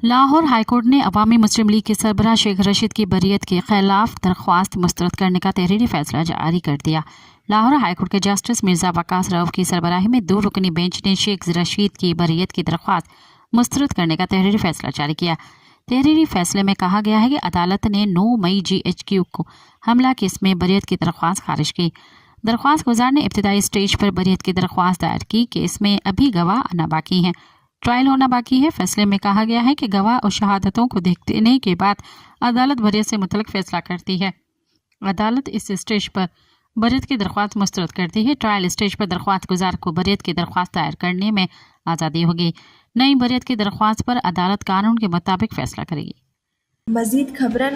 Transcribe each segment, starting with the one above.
Lahore high court نے عوامی مسلم league کے سربراہ شیخ رشید کی بریت کے خلاف درخواست مسترد کرنے کا تحریری فیصلہ جاری کر دیا۔ لاہور ہائی کورٹ کے جسٹس مرزا وقاص رؤف کی سربراہی میں 2 رکنی بینچ نے شیخ رشید کی بریت کی درخواست مسترد کرنے کا تحریری فیصلہ جاری کیا۔ تحریری فیصلے میں کہا گیا ہے کہ عدالت نے 9 مئی GHQ کو حملہ کیس میں بریت کی درخواست خارج کی۔ درخواست گزار نے ابتدائی سٹیج پر بریت کی درخواست دائر کی کہ اس میں ابھی گواہ آنا باقی ہیں، ٹرائل ہونا باقی ہے۔ فیصلے میں کہا گیا ہے کہ گواہ اور شہادتوں کو دیکھنے کے بعد عدالت بریت سے متعلق فیصلہ کرتی ہے۔ عدالت اس سٹیج پر بریت کی درخواست مسترد کرتی ہے۔ ٹرائل سٹیج پر درخواست گزار کو بریت کی درخواست دائر کرنے میں آزادی ہوگی۔ نئی بریت کی درخواست پر عدالت قانون کے مطابق فیصلہ کرے گی۔ مزید خبرن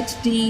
HD।